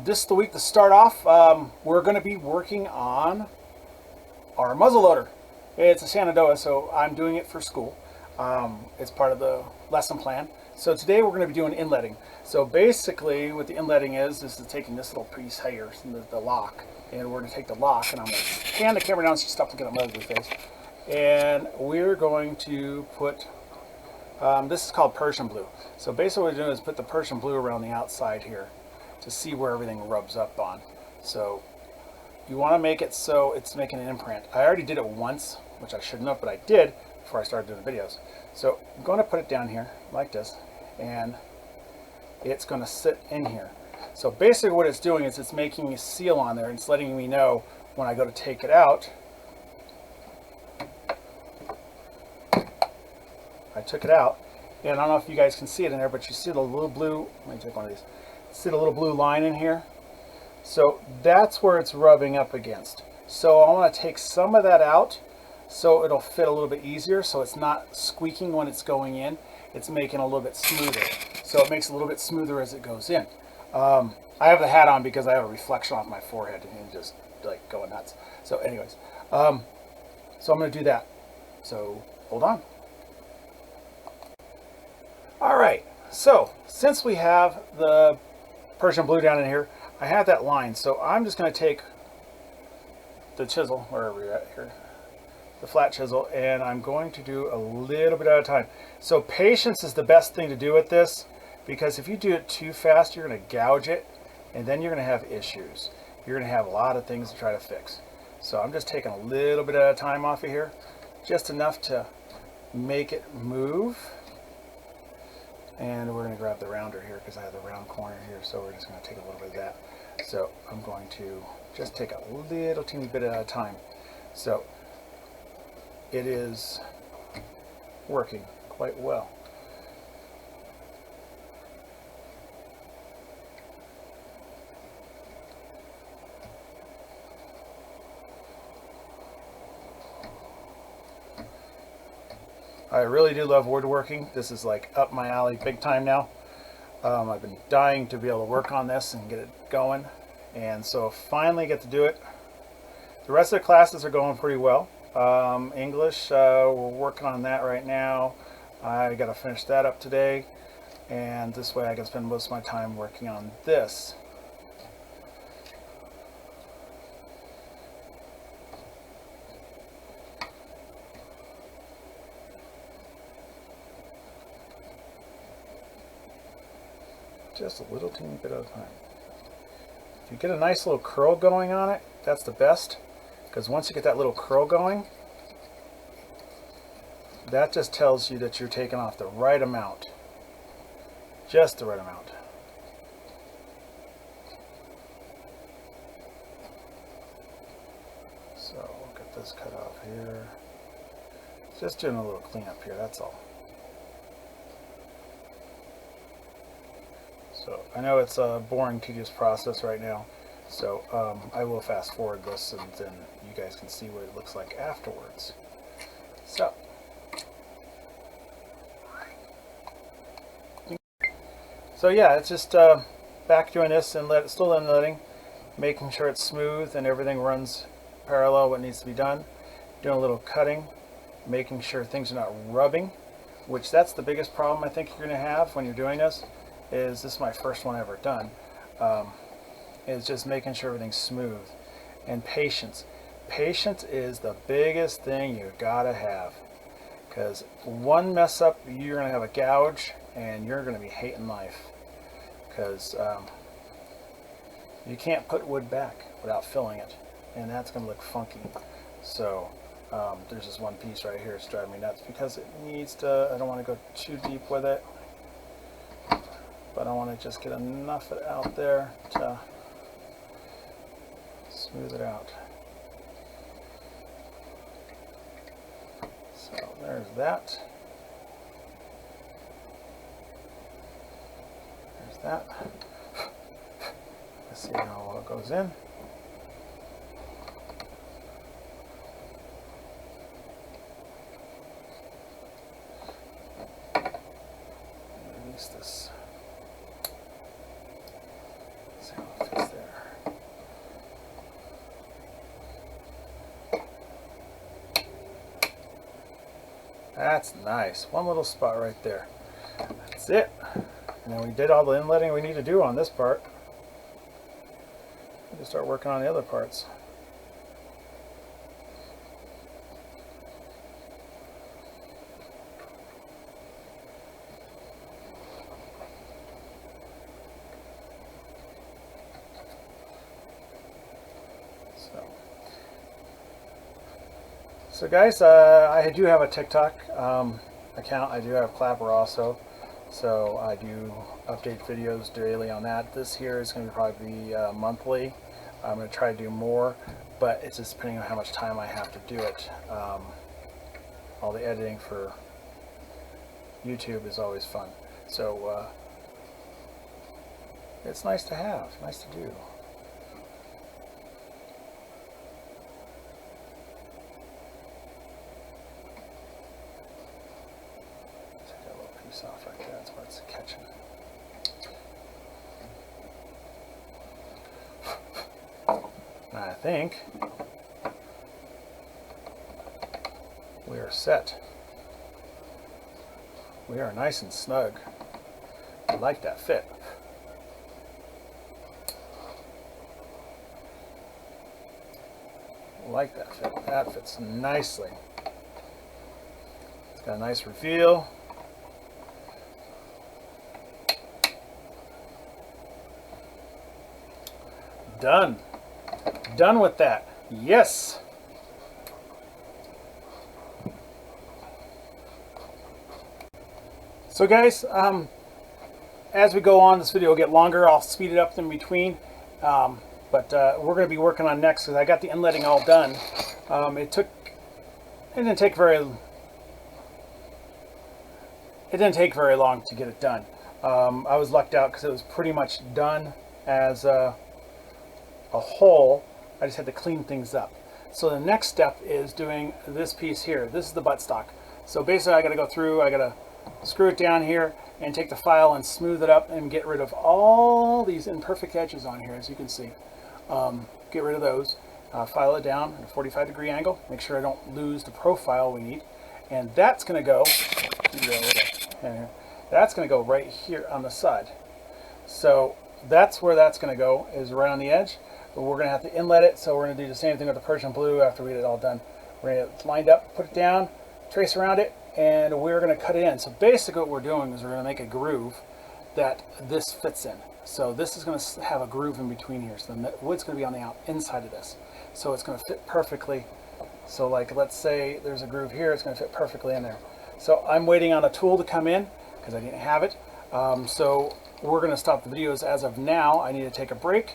This is the week to start off. We're going to be working on our muzzleloader. It's a Shenandoah, so I'm doing it for school. It's part of the lesson plan. So today we're going to be doing inletting. So basically what the inletting is taking this little piece here, the lock, and we're going to take the lock, and I'm going to pan the camera down so you stop looking at my ugly face. And we're going to put, this is called Persian blue. So basically what we're doing is put the Persian blue around the outside here to see where everything rubs up on. So you want to make it so it's making an imprint. I already did it once, which I shouldn't have, but I did before I started doing the videos. So I'm going to put it down here like this, and it's going to sit in here. So basically what it's doing is it's making a seal on there, and it's letting me know when I go to take it out. I took it out, and I don't know if you guys can see it in there, but you see the little blue, let me take one of these. See the little blue line in here? So that's where it's rubbing up against. So I want to take some of that out so it'll fit a little bit easier, so it's not squeaking when it's going in. It's making it a little bit smoother. So it makes it a little bit smoother as it goes in. I have the hat on because I have a reflection off my forehead and just like going nuts. So anyways, so I'm going to do that. So hold on. All right, so since we have the Persian blue down in here, I have that line, so I'm just going to take the chisel, wherever we're at here, the flat chisel, and I'm going to do a little bit at a time. So patience is the best thing to do with this, because if you do it too fast, you're going to gouge it, and then you're going to have issues. You're going to have a lot of things to try to fix. So I'm just taking a little bit at a time off of here, just enough to make it move. And we're going to grab the rounder here because I have the round corner here, so we're just going to take a little bit of that. So I'm going to just take a little teeny bit at a time. So it is working quite well. I really do love woodworking. This is like up my alley big time now. I've been dying to be able to work on this and get it going, and so finally get to do it. The rest of the classes are going pretty well. English, we're working on that right now. I got to finish that up today, and this way I can spend most of my time working on this. Just a little teeny bit at a time. If you get a nice little curl going on it, that's the best, because once you get that little curl going, that just tells you that you're taking off the right amount. Just the right amount. So we'll get this cut off here. Just doing a little cleanup here, that's all. So I know it's a boring, tedious process right now, so I will fast forward this, and then you guys can see what it looks like afterwards. So yeah, it's just back doing this and still inletting, making sure it's smooth and everything runs parallel what needs to be done. Doing a little cutting, making sure things are not rubbing, which that's the biggest problem I think you're going to have when you're doing this. This is my first one ever done, is just making sure everything's smooth. And patience. Patience is the biggest thing you gotta have, because one mess up, you're gonna have a gouge and you're gonna be hating life, because you can't put wood back without filling it, and that's gonna look funky. So there's this one piece right here, it's driving me nuts because it needs to, I don't want to go too deep with it, but I want to just get enough of it out there to smooth it out. So there's that. There's that. Let's see how well it goes in. Release this. That's nice. One little spot right there. That's it. And then we did all the inletting we need to do on this part. We'll just start working on the other parts. So guys, I do have a TikTok account. I do have Clapper also. So I do update videos daily on that. This here is going to probably be monthly. I'm going to try to do more, but it's just depending on how much time I have to do it. All the editing for YouTube is always fun. So it's nice to have, nice to do. Off right there, that's where it's catching. I think we are set. We are nice and snug. I like that fit. I like that fit. That fits nicely. It's got a nice reveal. Done. Done with that. Yes. So guys, as we go on, this video will get longer. I'll speed it up in between. But we're going to be working on next because I got the inletting all done. It didn't take very long to get it done. I was lucked out because it was pretty much done as a whole. I just had to clean things up. So the next step is doing this piece here. This is the buttstock. So basically I got to go through, I got to screw it down here and take the file and smooth it up and get rid of all these imperfect edges on here, as you can see. Get rid of those. File it down at a 45-degree angle. Make sure I don't lose the profile we need. And that's going to go, that's going to go right here on the side. So that's where that's going to go, is right on the edge. But we're going to have to inlet it, so we're going to do the same thing with the Persian blue after we get it all done. We're going to get it lined up, put it down, trace around it, and we're going to cut it in. So basically what we're doing is we're going to make a groove that this fits in. So this is going to have a groove in between here. So the wood's going to be on the inside of this. So it's going to fit perfectly. So like, let's say there's a groove here, it's going to fit perfectly in there. So I'm waiting on a tool to come in because I didn't have it. So we're going to stop the videos as of now. I need to take a break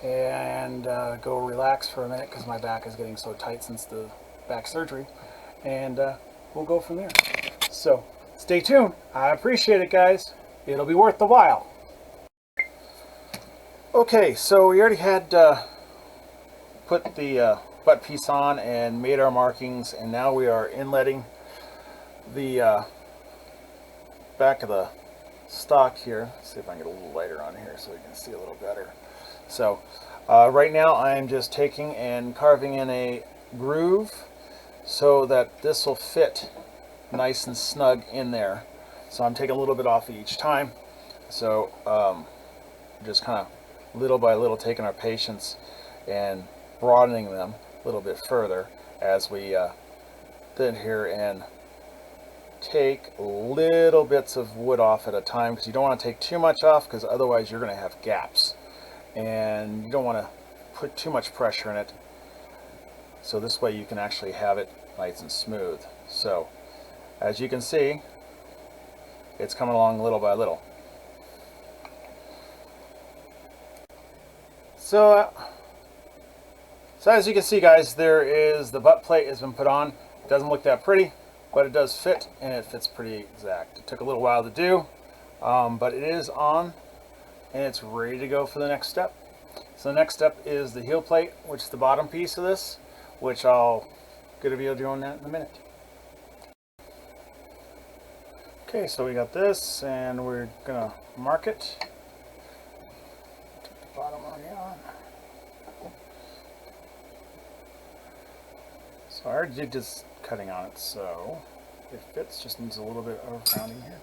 and go relax for a minute because my back is getting so tight since the back surgery, and we'll go from there. So stay tuned. I appreciate it, guys. It'll be worth the while. Okay, so we already had put the butt piece on and made our markings, and now we are inletting the back of the stock here. Let's see if I can get a little lighter on here so we can see a little better. So right now I'm just taking and carving in a groove so that this will fit nice and snug in there. So I'm taking a little bit off each time. So just kind of little by little taking our patience and broadening them a little bit further as we sit here and take little bits of wood off at a time, because you don't want to take too much off, because otherwise you're going to have gaps and you don't want to put too much pressure in it. So this way you can actually have it nice and smooth. So as you can see, it's coming along little by little. So as you can see, guys, there is the butt plate has been put on. It doesn't look that pretty, but it does fit, and it fits pretty exact. It took a little while to do, but it is on and it's ready to go for the next step. So the next step is the heel plate, which is the bottom piece of this, which I'll get a video doing that in a minute. Okay, so we got this, and we're gonna mark it. Take the bottom already on. So I already did this cutting on it, so It fits, just needs a little bit of rounding here.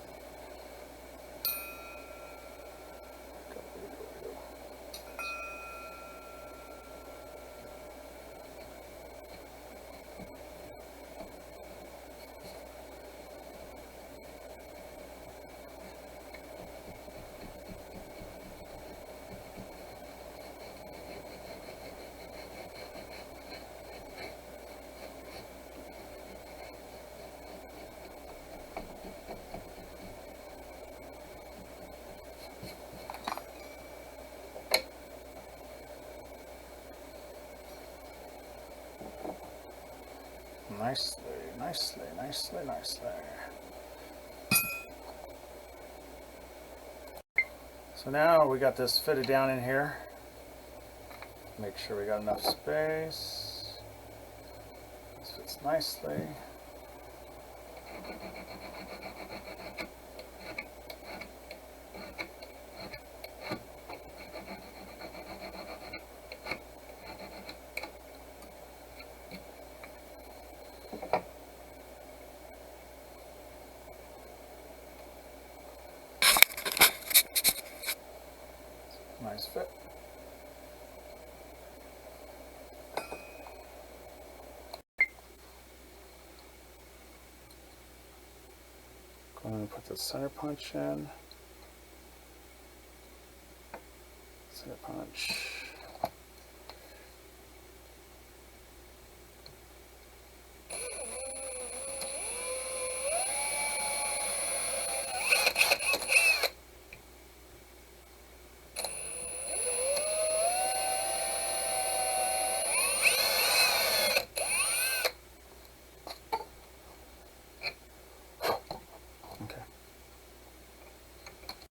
Nicely, nicely, nicely, nicely. So now we got this fitted down in here. Make sure we got enough space. This fits nicely. Nice fit. Going to put the center punch in. Center punch.